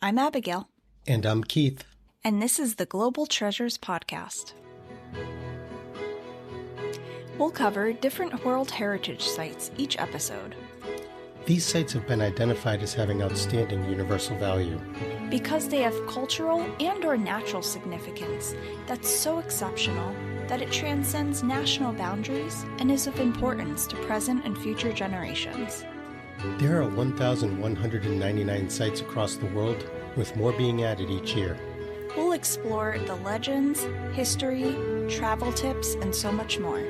I'm Abigail. And I'm Keith. And this is the Global Treasures Podcast. We'll cover different World Heritage Sites each episode. These sites have been identified as having outstanding universal value. Because they have cultural and/or natural significance that's so exceptional that it transcends national boundaries and is of importance to present and future generations. There are 1,199 sites across the world, with more being added each year. We'll explore the legends, history, travel tips, and so much more.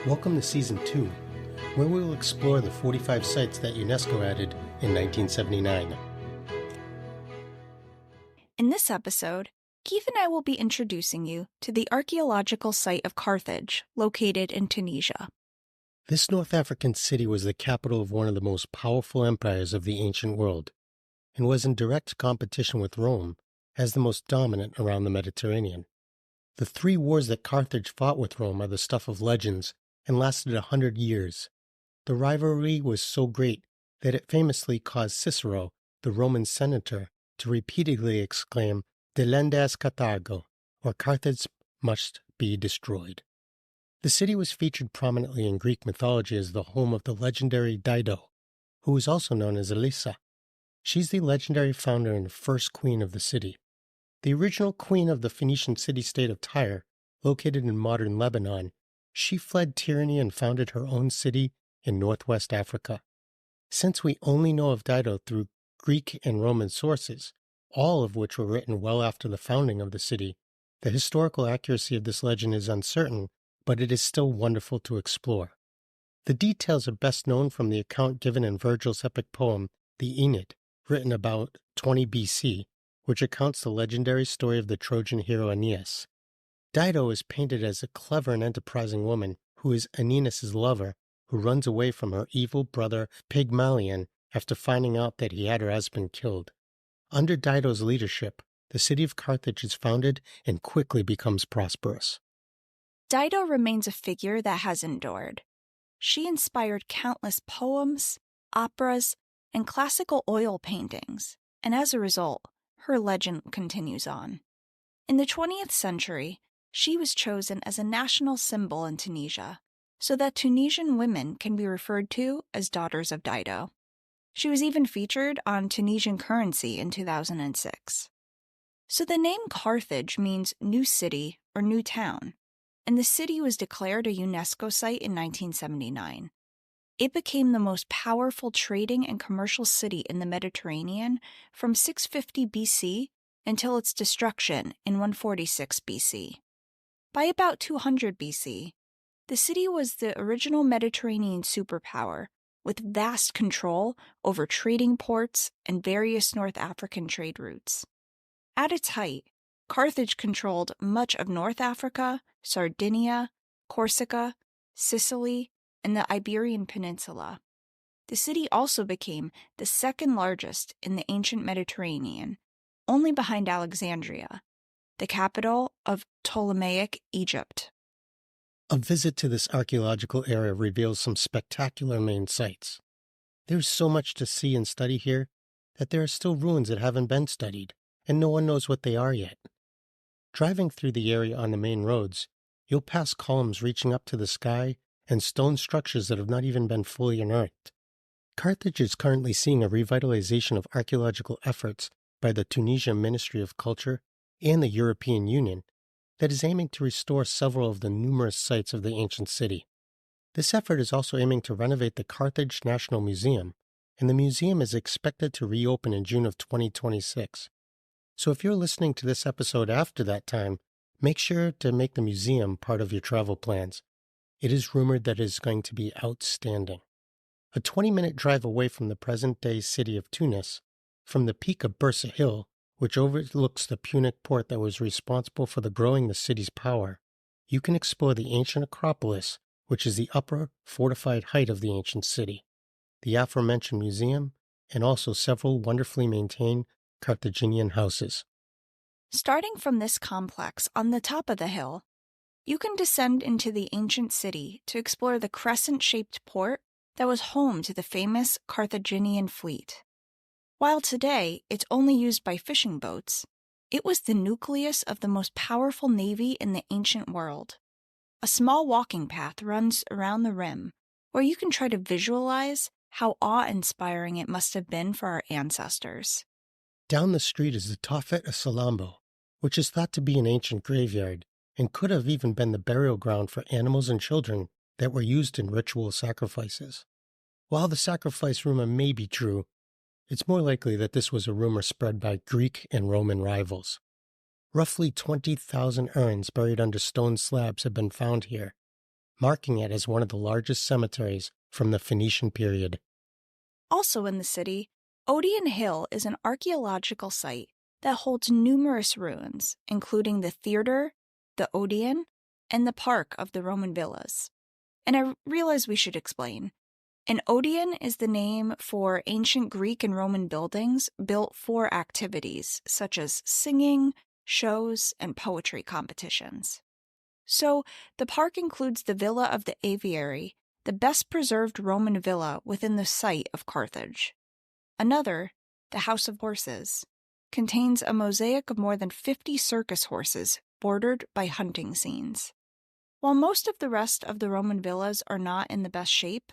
Welcome to Season 2, where we will explore the 45 sites that UNESCO added in 1979. In this episode, Keith and I will be introducing you to the Archaeological Site of Carthage, located in Tunisia. This North African city was the capital of one of the most powerful empires of the ancient world, and was in direct competition with Rome as the most dominant around the Mediterranean. The 3 wars that Carthage fought with Rome are the stuff of legends and lasted 100 years. The rivalry was so great that it famously caused Cicero, the Roman senator, to repeatedly exclaim, "Delendas Carthago," or Carthage must be destroyed. The city was featured prominently in Greek mythology as the home of the legendary Dido, who is also known as Elisa. She's the legendary founder and first queen of the city. The original queen of the Phoenician city-state of Tyre, located in modern Lebanon, she fled tyranny and founded her own city in northwest Africa. Since we only know of Dido through Greek and Roman sources, all of which were written well after the founding of the city, the historical accuracy of this legend is uncertain, but it is still wonderful to explore. The details are best known from the account given in Virgil's epic poem, the Aeneid, written about 20 BC, which recounts the legendary story of the Trojan hero Aeneas. Dido is painted as a clever and enterprising woman who is Aeneas' lover, who runs away from her evil brother Pygmalion after finding out that he had her husband killed. Under Dido's leadership, the city of Carthage is founded and quickly becomes prosperous. Dido remains a figure that has endured. She inspired countless poems, operas, and classical oil paintings, and as a result, her legend continues on. In the 20th century, she was chosen as a national symbol in Tunisia, so that Tunisian women can be referred to as daughters of Dido. She was even featured on Tunisian currency in 2006. So the name Carthage means new city or new town, and the city was declared a UNESCO site in 1979. It became the most powerful trading and commercial city in the Mediterranean from 650 BC until its destruction in 146 BC. By about 200 BC, the city was the original Mediterranean superpower with vast control over trading ports and various North African trade routes. At its height, Carthage controlled much of North Africa, Sardinia, Corsica, Sicily, and the Iberian Peninsula. The city also became the second largest in the ancient Mediterranean, only behind Alexandria, the capital of Ptolemaic Egypt. A visit to this archaeological area reveals some spectacular main sites. There's so much to see and study here that there are still ruins that haven't been studied, and no one knows what they are yet. Driving through the area on the main roads, you'll pass columns reaching up to the sky and stone structures that have not even been fully unearthed. Carthage is currently seeing a revitalization of archaeological efforts by the Tunisian Ministry of Culture and the European Union that is aiming to restore several of the numerous sites of the ancient city. This effort is also aiming to renovate the Carthage National Museum, and the museum is expected to reopen in June of 2026. So if you're listening to this episode after that time, make sure to make the museum part of your travel plans. It is rumored that it is going to be outstanding. A 20-minute drive away from the present-day city of Tunis, from the peak of Bursa Hill, which overlooks the Punic port that was responsible for growing the city's power, you can explore the ancient Acropolis, which is the upper, fortified height of the ancient city, the aforementioned museum, and also several wonderfully maintained Carthaginian houses. Starting from this complex on the top of the hill, you can descend into the ancient city to explore the crescent-shaped port that was home to the famous Carthaginian fleet. While today it's only used by fishing boats, it was the nucleus of the most powerful navy in the ancient world. A small walking path runs around the rim, where you can try to visualize how awe-inspiring it must have been for our ancestors. Down the street is the Tophet of Salambo, which is thought to be an ancient graveyard and could have even been the burial ground for animals and children that were used in ritual sacrifices. While the sacrifice rumor may be true, it's more likely that this was a rumor spread by Greek and Roman rivals. Roughly 20,000 urns buried under stone slabs have been found here, marking it as one of the largest cemeteries from the Phoenician period. Also in the city, Odeon Hill is an archaeological site that holds numerous ruins, including the theater, the Odeon, and the park of the Roman villas. And I realize we should explain. An Odeon is the name for ancient Greek and Roman buildings built for activities such as singing, shows, and poetry competitions. So, the park includes the Villa of the Aviary, the best-preserved Roman villa within the site of Carthage. Another, the House of Horses, contains a mosaic of more than 50 circus horses bordered by hunting scenes. While most of the rest of the Roman villas are not in the best shape,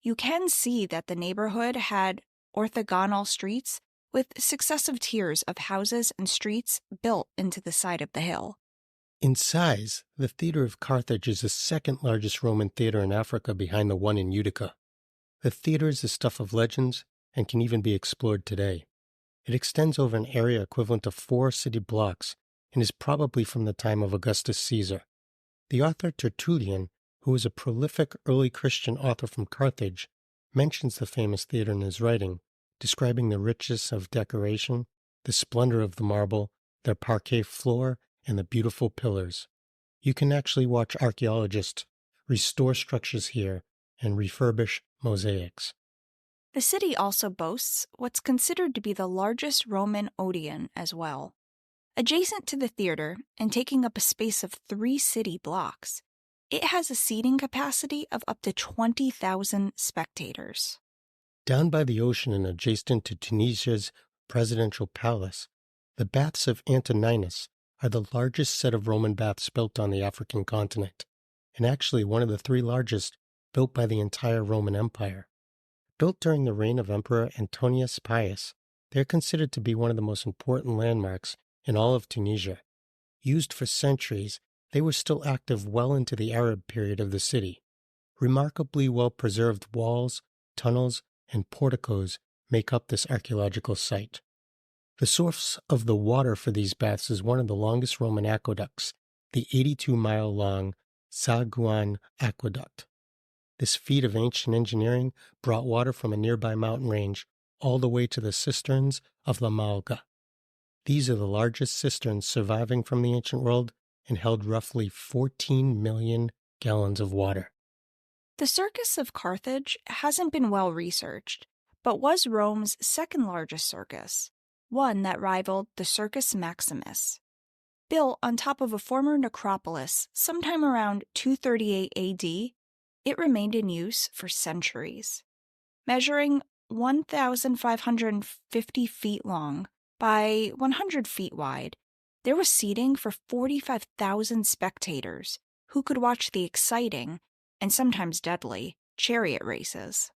you can see that the neighborhood had orthogonal streets with successive tiers of houses and streets built into the side of the hill. In size, the Theater of Carthage is the second largest Roman theater in Africa behind the one in Utica. The theater is the stuff of legends and can even be explored today. It extends over an area equivalent to 4 city blocks and is probably from the time of Augustus Caesar. The author Tertullian, who was a prolific early Christian author from Carthage, mentions the famous theater in his writing, describing the richness of decoration, the splendor of the marble, their parquet floor, and the beautiful pillars. You can actually watch archaeologists restore structures here and refurbish mosaics. The city also boasts what's considered to be the largest Roman Odeon as well. Adjacent to the theater and taking up a space of 3 city blocks, it has a seating capacity of up to 20,000 spectators. Down by the ocean and adjacent to Tunisia's presidential palace, the Baths of Antoninus are the largest set of Roman baths built on the African continent, and actually one of the 3 largest built by the entire Roman Empire. Built during the reign of Emperor Antonius Pius, they are considered to be one of the most important landmarks in all of Tunisia. Used for centuries, they were still active well into the Arab period of the city. Remarkably well-preserved walls, tunnels, and porticos make up this archaeological site. The source of the water for these baths is one of the longest Roman aqueducts, the 82-mile-long Saguan Aqueduct. This feat of ancient engineering brought water from a nearby mountain range all the way to the cisterns of La Malga. These are the largest cisterns surviving from the ancient world and held roughly 14 million gallons of water. The Circus of Carthage hasn't been well researched, but was Rome's second largest circus, one that rivaled the Circus Maximus. Built on top of a former necropolis sometime around 238 AD, it remained in use for centuries. Measuring 1,550 feet long by 100 feet wide, there was seating for 45,000 spectators who could watch the exciting, and sometimes deadly, chariot races.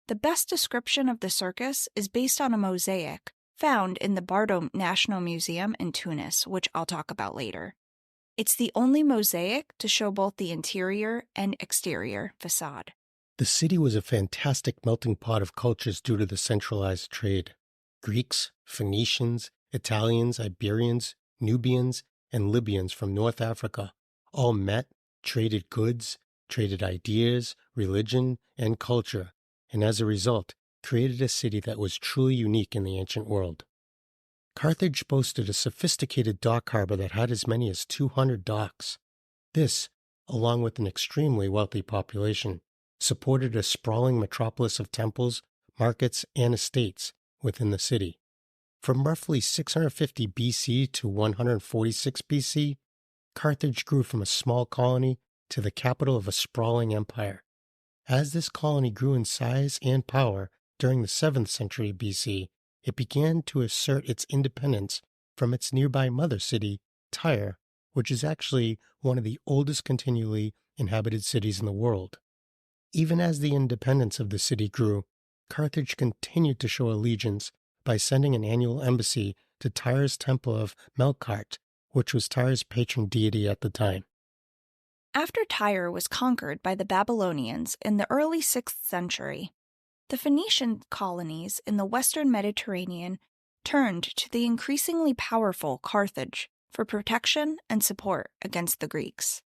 The best description of the circus is based on a mosaic found in the Bardo National Museum in Tunis, which I'll talk about later. It's the only mosaic to show both the interior and exterior facade. The city was a fantastic melting pot of cultures due to the centralized trade. Greeks, Phoenicians, Italians, Iberians, Nubians, and Libyans from North Africa all met, traded goods, traded ideas, religion, and culture, and as a result, created a city that was truly unique in the ancient world. Carthage boasted a sophisticated dock harbor that had as many as 200 docks. This, along with an extremely wealthy population, supported a sprawling metropolis of temples, markets, and estates within the city. From roughly 650 BC to 146 BC, Carthage grew from a small colony to the capital of a sprawling empire. As this colony grew in size and power during the 7th century BC, it began to assert its independence from its nearby mother city, Tyre, which is actually one of the oldest continually inhabited cities in the world. Even as the independence of the city grew, Carthage continued to show allegiance by sending an annual embassy to Tyre's temple of Melkart, which was Tyre's patron deity at the time. After Tyre was conquered by the Babylonians in the early 6th century, the Phoenician colonies in the western Mediterranean turned to the increasingly powerful Carthage for protection and support against the Greeks.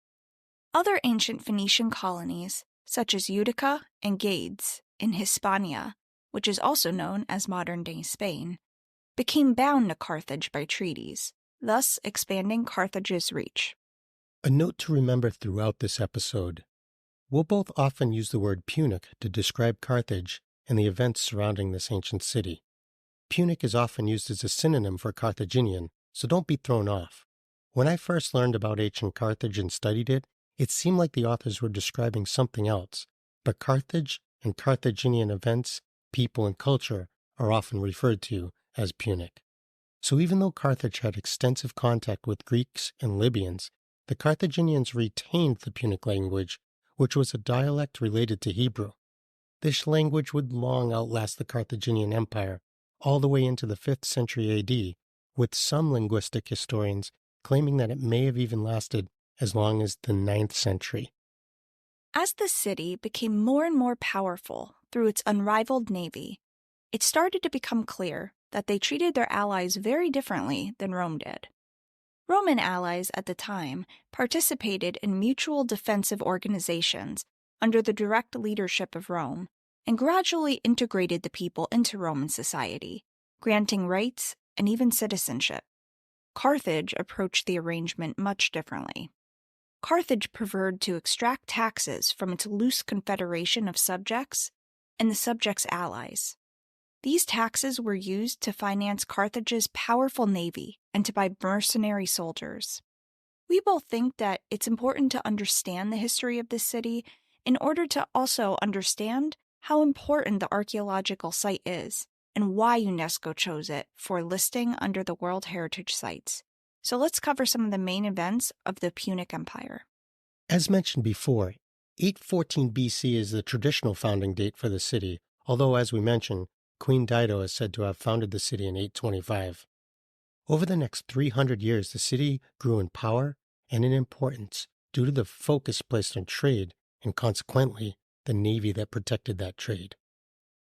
Other ancient Phoenician colonies, such as Utica and Gades in Hispania, which is also known as modern-day Spain, became bound to Carthage by treaties, thus expanding Carthage's reach. A note to remember throughout this episode: we'll both often use the word Punic to describe Carthage and the events surrounding this ancient city. Punic is often used as a synonym for Carthaginian, so don't be thrown off. When I first learned about ancient Carthage and studied it, it seemed like the authors were describing something else, but Carthage and Carthaginian events, people, and culture are often referred to as Punic. So even though Carthage had extensive contact with Greeks and Libyans, the Carthaginians retained the Punic language, which was a dialect related to Hebrew. This language would long outlast the Carthaginian Empire, all the way into the 5th century AD, with some linguistic historians claiming that it may have even lasted as long as the 9th century. As the city became more and more powerful through its unrivaled navy, it started to become clear that they treated their allies very differently than Rome did. Roman allies at the time participated in mutual defensive organizations under the direct leadership of Rome and gradually integrated the people into Roman society, granting rights and even citizenship. Carthage approached the arrangement much differently. Carthage preferred to extract taxes from its loose confederation of subjects and the subjects' allies. These taxes were used to finance Carthage's powerful navy and to buy mercenary soldiers. We both think that it's important to understand the history of this city in order to also understand how important the archaeological site is and why UNESCO chose it for listing under the World Heritage Sites. So let's cover some of the main events of the Punic Empire. As mentioned before, 814 BC is the traditional founding date for the city, although, as we mentioned, Queen Dido is said to have founded the city in 825. Over the next 300 years, the city grew in power and in importance due to the focus placed on trade and, consequently, the navy that protected that trade.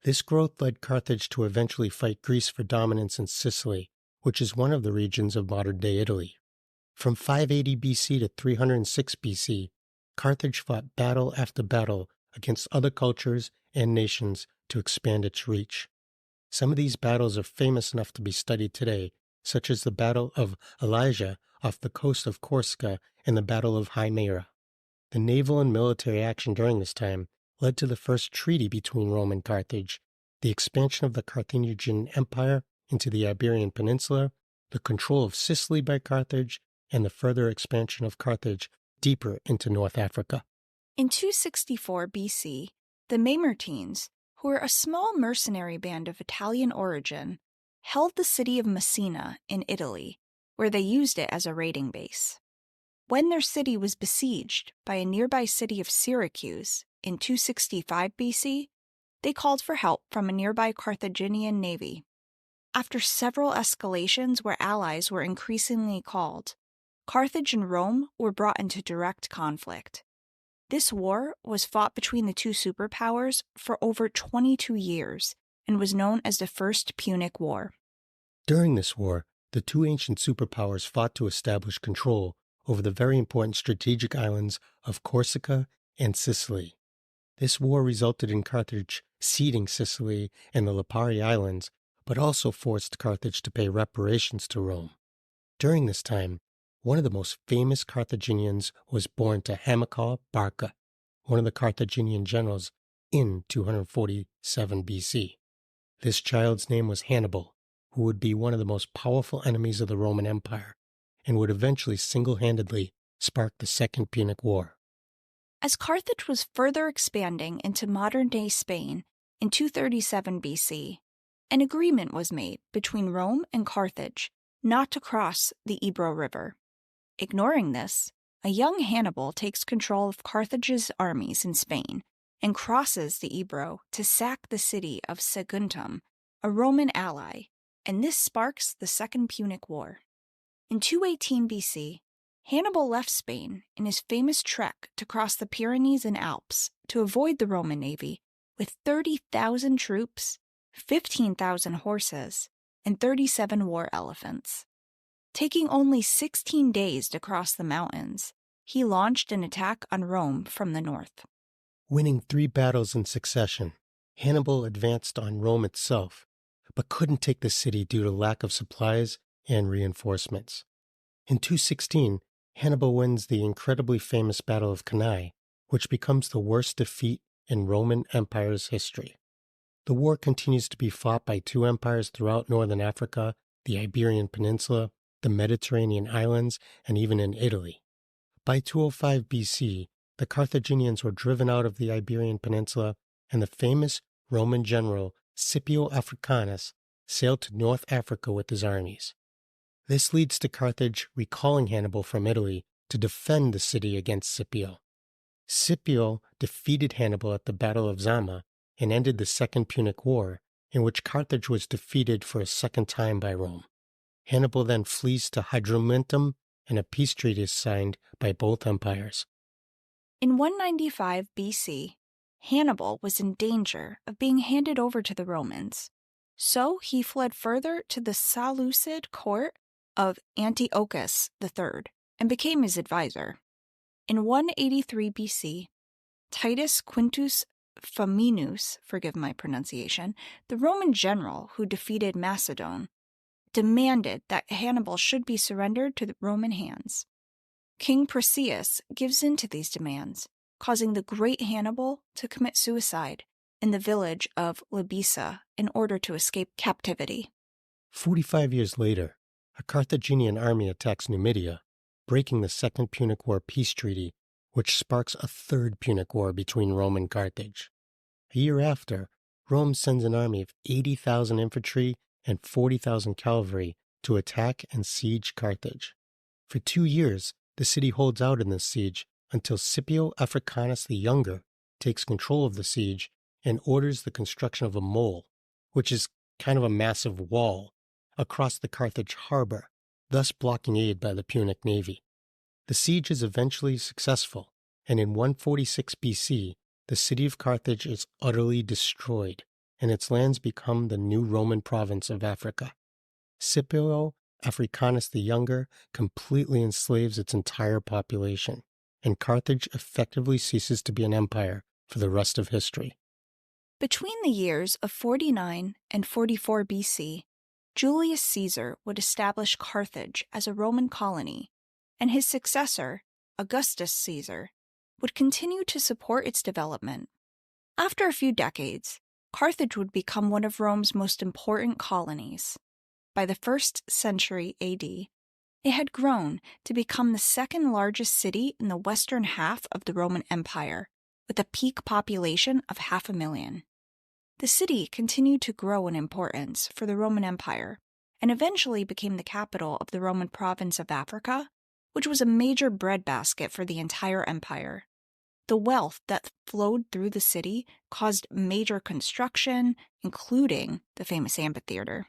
This growth led Carthage to eventually fight Greece for dominance in Sicily, which is one of the regions of modern-day Italy. From 580 BC to 306 BC, Carthage fought battle after battle against other cultures and nations to expand its reach. Some of these battles are famous enough to be studied today, such as the Battle of Elijah off the coast of Corsica and the Battle of Himera. The naval and military action during this time led to the first treaty between Rome and Carthage, the expansion of the Carthaginian Empire into the Iberian Peninsula, the control of Sicily by Carthage, and the further expansion of Carthage deeper into North Africa. In 264 BC, the Mamertines, who were a small mercenary band of Italian origin, held the city of Messina in Italy, where they used it as a raiding base. When their city was besieged by a nearby city of Syracuse in 265 BC, they called for help from a nearby Carthaginian navy. After several escalations where allies were increasingly called, Carthage and Rome were brought into direct conflict. This war was fought between the two superpowers for over 22 years and was known as the First Punic War. During this war, the two ancient superpowers fought to establish control over the very important strategic islands of Corsica and Sicily. This war resulted in Carthage ceding Sicily and the Lipari Islands, but also forced Carthage to pay reparations to Rome. During this time, one of the most famous Carthaginians was born to Hamilcar Barca, one of the Carthaginian generals, in 247 BC. This child's name was Hannibal, who would be one of the most powerful enemies of the Roman Empire, and would eventually single-handedly spark the Second Punic War. As Carthage was further expanding into modern-day Spain in 237 BC, An agreement was made between Rome and Carthage not to cross the Ebro River. Ignoring this, a young Hannibal takes control of Carthage's armies in Spain and crosses the Ebro to sack the city of Saguntum, a Roman ally, and this sparks the Second Punic War. In 218 BC, Hannibal left Spain in his famous trek to cross the Pyrenees and Alps to avoid the Roman navy with 30,000 troops, 15,000 horses, and 37 war elephants. Taking only 16 days to cross the mountains, he launched an attack on Rome from the north. Winning 3 battles in succession, Hannibal advanced on Rome itself, but couldn't take the city due to lack of supplies and reinforcements. In 216, Hannibal wins the incredibly famous Battle of Cannae, which becomes the worst defeat in Roman Empire's history. The war continues to be fought by 2 empires throughout northern Africa, the Iberian Peninsula, the Mediterranean islands, and even in Italy. By 205 BC, the Carthaginians were driven out of the Iberian Peninsula, and the famous Roman general Scipio Africanus sailed to North Africa with his armies. This leads to Carthage recalling Hannibal from Italy to defend the city against Scipio. Scipio defeated Hannibal at the Battle of Zama and ended the Second Punic War, in which Carthage was defeated for a second time by Rome. Hannibal then flees to Hadrumetum, and a peace treaty is signed by both empires. In 195 BC, Hannibal was in danger of being handed over to the Romans, so he fled further to the Seleucid court of Antiochus III and became his advisor. In 183 BC, Titus Quintus Flaminius, forgive my pronunciation, the Roman general who defeated Macedon, demanded that Hannibal should be surrendered to the Roman hands. King Perseus gives in to these demands, causing the great Hannibal to commit suicide in the village of Libissa in order to escape captivity. 45 years later, a Carthaginian army attacks Numidia, breaking the Second Punic War peace treaty, which sparks a third Punic War between Rome and Carthage. A year after, Rome sends an army of 80,000 infantry and 40,000 cavalry to attack and siege Carthage. For 2 years, the city holds out in this siege until Scipio Africanus the Younger takes control of the siege and orders the construction of a mole, which is kind of a massive wall, across the Carthage harbor, thus blocking aid by the Punic navy. The siege is eventually successful, and in 146 BC, the city of Carthage is utterly destroyed, and its lands become the new Roman province of Africa. Scipio Africanus the Younger completely enslaves its entire population, and Carthage effectively ceases to be an empire for the rest of history. Between the years of 49 and 44 BC, Julius Caesar would establish Carthage as a Roman colony, and his successor, Augustus Caesar, would continue to support its development. After a few decades, Carthage would become one of Rome's most important colonies. By the 1st century AD, it had grown to become the second largest city in the western half of the Roman Empire, with a peak population of 500,000. The city continued to grow in importance for the Roman Empire and eventually became the capital of the Roman province of Africa, which was a major breadbasket for the entire empire. The wealth that flowed through the city caused major construction, including the famous amphitheater.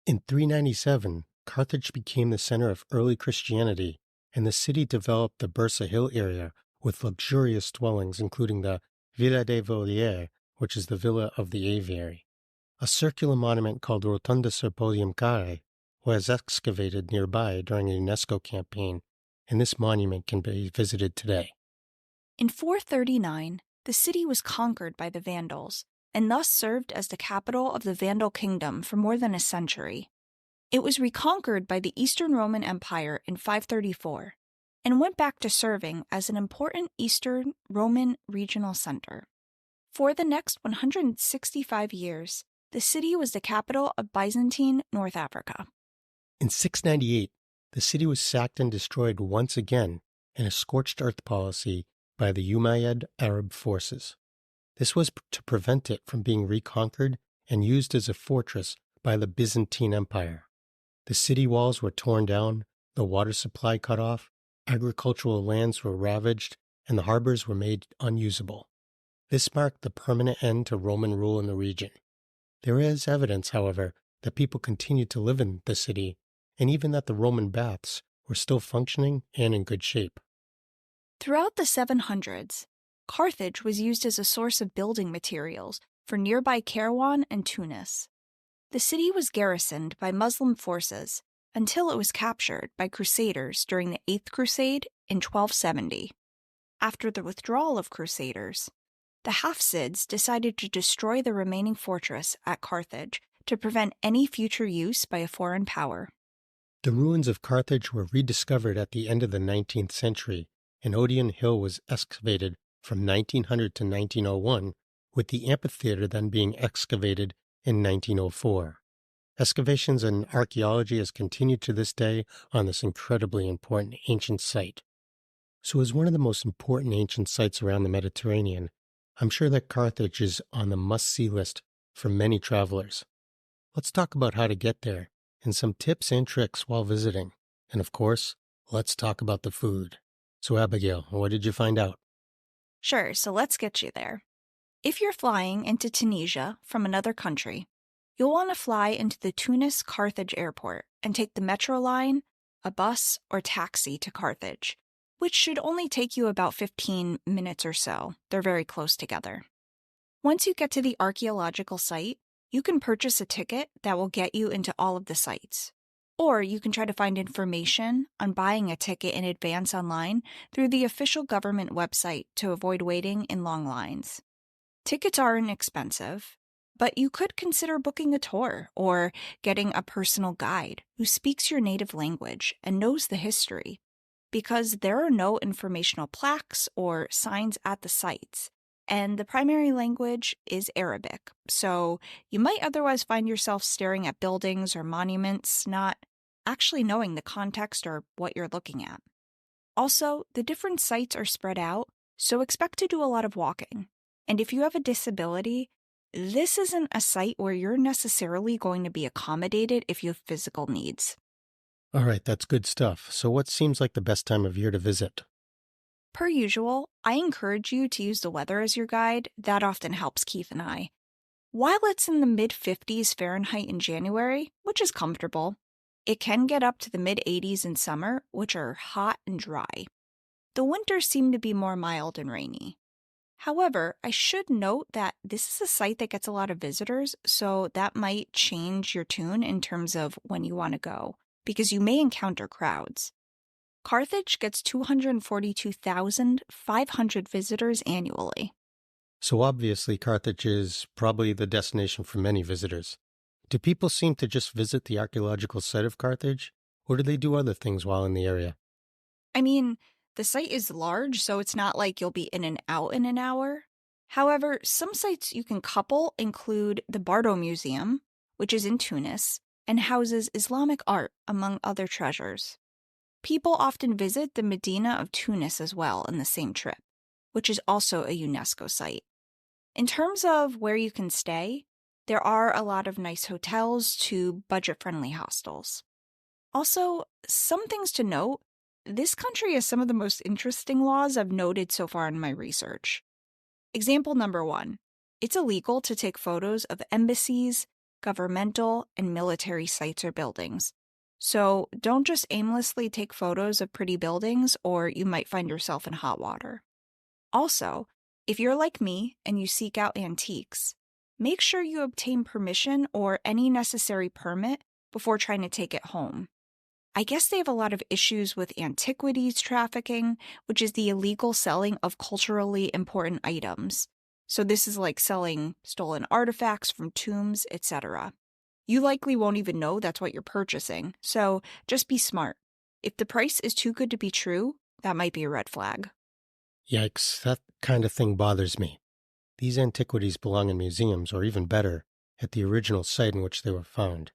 In 397, Carthage became the center of early Christianity, and the city developed the Bursa Hill area with luxurious dwellings, including the Villa des Volières, which is the Villa of the Aviary. A circular monument called Rotunda sur Podium Carré was excavated nearby during a UNESCO campaign, and this monument can be visited today. In 439, the city was conquered by the Vandals, and thus served as the capital of the Vandal kingdom for more than a century. It was reconquered by the Eastern Roman Empire in 534, and went back to serving as an important Eastern Roman regional center. For the next 165 years, the city was the capital of Byzantine North Africa. In 698, the city was sacked and destroyed once again in a scorched earth policy by the Umayyad Arab forces. This was to prevent it from being reconquered and used as a fortress by the Byzantine Empire. The city walls were torn down, the water supply cut off, agricultural lands were ravaged, and the harbors were made unusable. This marked the permanent end to Roman rule in the region. There is evidence, however, that people continued to live in the city, and even that the Roman baths were still functioning and in good shape. Throughout the 700s, Carthage was used as a source of building materials for nearby Kairouan and Tunis. The city was garrisoned by Muslim forces until it was captured by Crusaders during the Eighth Crusade in 1270. After the withdrawal of Crusaders, the Hafsids decided to destroy the remaining fortress at Carthage to prevent any future use by a foreign power. The ruins of Carthage were rediscovered at the end of the 19th century, and Odeon Hill was excavated from 1900 to 1901, with the amphitheater then being excavated in 1904. Excavations and archaeology has continued to this day on this incredibly important ancient site. So as one of the most important ancient sites around the Mediterranean, I'm sure that Carthage is on the must-see list for many travelers. Let's talk about how to get there and some tips and tricks while visiting. And of course, let's talk about the food. So Abigail, what did you find out? Sure, so let's get you there. If you're flying into Tunisia from another country, you'll want to fly into the Tunis-Carthage airport and take the metro line, a bus, or taxi to Carthage, which should only take you about 15 minutes or so. They're very close together. Once you get to the archaeological site, you can purchase a ticket that will get you into all of the sites. Or you can try to find information on buying a ticket in advance online through the official government website to avoid waiting in long lines. Tickets are inexpensive, but you could consider booking a tour or getting a personal guide who speaks your native language and knows the history, because there are no informational plaques or signs at the sites, and the primary language is Arabic, so you might otherwise find yourself staring at buildings or monuments, not actually knowing the context or what you're looking at. Also, the different sites are spread out, so expect to do a lot of walking. And if you have a disability, this isn't a site where you're necessarily going to be accommodated if you have physical needs. All right, that's good stuff. So what seems like the best time of year to visit? Per usual, I encourage you to use the weather as your guide. That often helps Keith and I. While it's in the mid-50s Fahrenheit in January, which is comfortable, it can get up to the mid-80s in summer, which are hot and dry. The winters seem to be more mild and rainy. However, I should note that this is a site that gets a lot of visitors, so that might change your tune in terms of when you want to go, because you may encounter crowds. Carthage gets 242,500 visitors annually. So obviously Carthage is probably the destination for many visitors. Do people seem to just visit the archaeological site of Carthage, or do they do other things while in the area? I mean, the site is large, so it's not like you'll be in and out in an hour. However, some sites you can couple include the Bardo Museum, which is in Tunis, and houses Islamic art, among other treasures. People often visit the Medina of Tunis as well in the same trip, which is also a UNESCO site. In terms of where you can stay, there are a lot of nice hotels to budget-friendly hostels. Also, some things to note, this country has some of the most interesting laws I've noted so far in my research. Example number 1, it's illegal to take photos of embassies, governmental, and military sites or buildings. So don't just aimlessly take photos of pretty buildings or you might find yourself in hot water. Also, if you're like me and you seek out antiques, make sure you obtain permission or any necessary permit before trying to take it home. I guess they have a lot of issues with antiquities trafficking, which is the illegal selling of culturally important items. So this is like selling stolen artifacts from tombs, etc. You likely won't even know that's what you're purchasing, so just be smart. If the price is too good to be true, that might be a red flag. Yikes, that kind of thing bothers me. These antiquities belong in museums, or even better, at the original site in which they were found.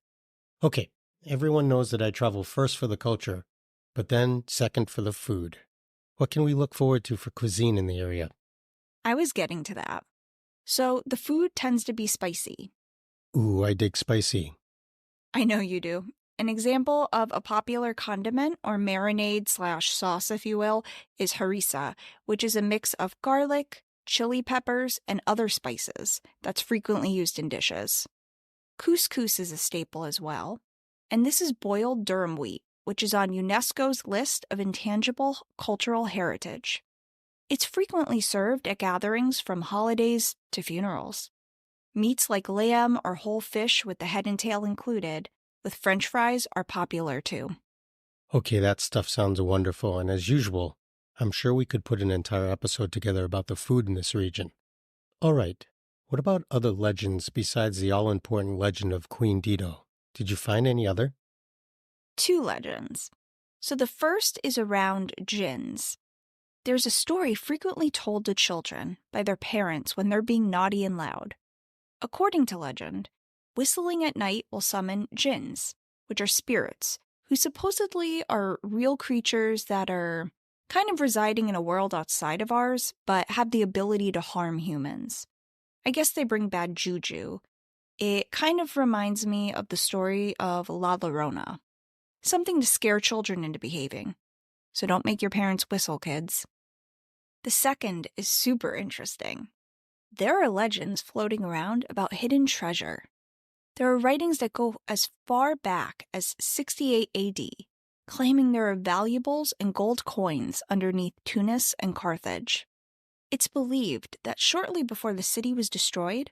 Okay, everyone knows that I travel first for the culture, but then second for the food. What can we look forward to for cuisine in the area? I was getting to that. So the food tends to be spicy. Ooh, I dig spicy. I know you do. An example of a popular condiment, or marinade/sauce, if you will, is harissa, which is a mix of garlic, chili peppers, and other spices that's frequently used in dishes. Couscous is a staple as well, and this is boiled durum wheat, which is on UNESCO's list of intangible cultural heritage. It's frequently served at gatherings from holidays to funerals. Meats like lamb or whole fish with the head and tail included, with French fries, are popular too. Okay, that stuff sounds wonderful, and as usual, I'm sure we could put an entire episode together about the food in this region. All right, what about other legends besides the all-important legend of Queen Dido? Did you find any other? 2 legends. So the first is around jinns. There's a story frequently told to children by their parents when they're being naughty and loud. According to legend, whistling at night will summon jinns, which are spirits, who supposedly are real creatures that are kind of residing in a world outside of ours, but have the ability to harm humans. I guess they bring bad juju. It kind of reminds me of the story of La Llorona. Something to scare children into behaving. So don't make your parents whistle, kids. The second is super interesting. There are legends floating around about hidden treasure. There are writings that go as far back as 68 AD, claiming there are valuables and gold coins underneath Tunis and Carthage. It's believed that shortly before the city was destroyed,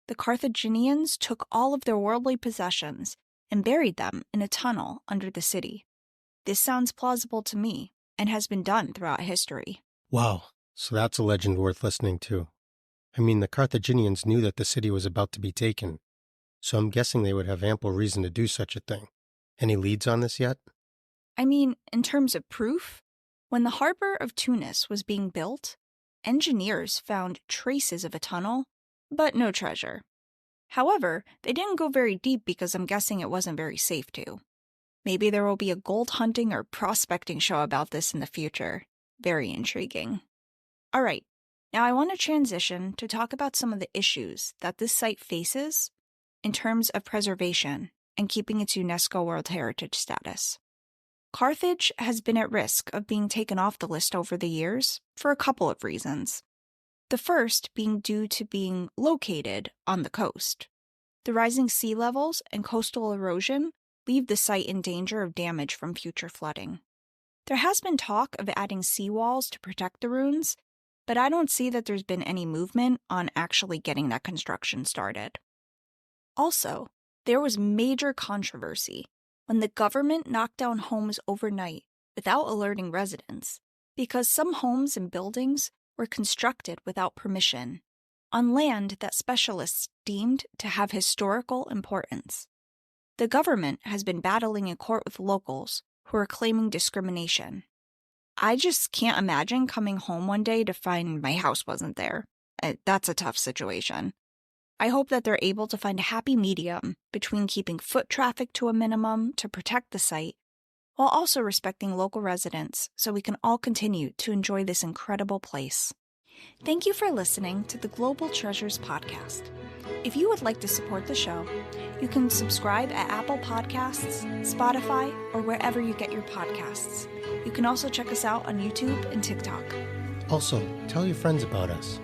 the Carthaginians took all of their worldly possessions and buried them in a tunnel under the city. This sounds plausible to me and has been done throughout history. Wow, so that's a legend worth listening to. I mean, the Carthaginians knew that the city was about to be taken, so I'm guessing they would have ample reason to do such a thing. Any leads on this yet? I mean, in terms of proof, when the harbor of Tunis was being built, engineers found traces of a tunnel, but no treasure. However, they didn't go very deep because I'm guessing it wasn't very safe to. Maybe there will be a gold hunting or prospecting show about this in the future. Very intriguing. All right, now I want to transition to talk about some of the issues that this site faces in terms of preservation and keeping its UNESCO World Heritage status. Carthage has been at risk of being taken off the list over the years for a couple of reasons. The first being due to being located on the coast. The rising sea levels and coastal erosion leave the site in danger of damage from future flooding. There has been talk of adding seawalls to protect the ruins, but I don't see that there's been any movement on actually getting that construction started. Also, there was major controversy when the government knocked down homes overnight without alerting residents, because some homes and buildings were constructed without permission, on land that specialists deemed to have historical importance. The government has been battling in court with locals who are claiming discrimination. I just can't imagine coming home one day to find my house wasn't there. That's a tough situation. I hope that they're able to find a happy medium between keeping foot traffic to a minimum to protect the site, while also respecting local residents so we can all continue to enjoy this incredible place. Thank you for listening to the Global Treasures podcast. If you would like to support the show, you can subscribe at Apple Podcasts, Spotify, or wherever you get your podcasts. You can also check us out on YouTube and TikTok. Also, tell your friends about us.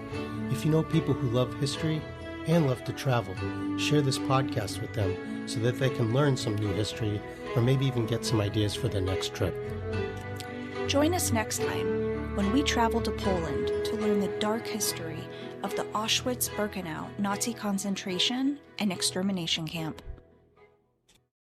If you know people who love history and love to travel, share this podcast with them so that they can learn some new history or maybe even get some ideas for their next trip. Join us next time when we travel to Poland to learn the dark history of the Auschwitz-Birkenau Nazi concentration and extermination camp.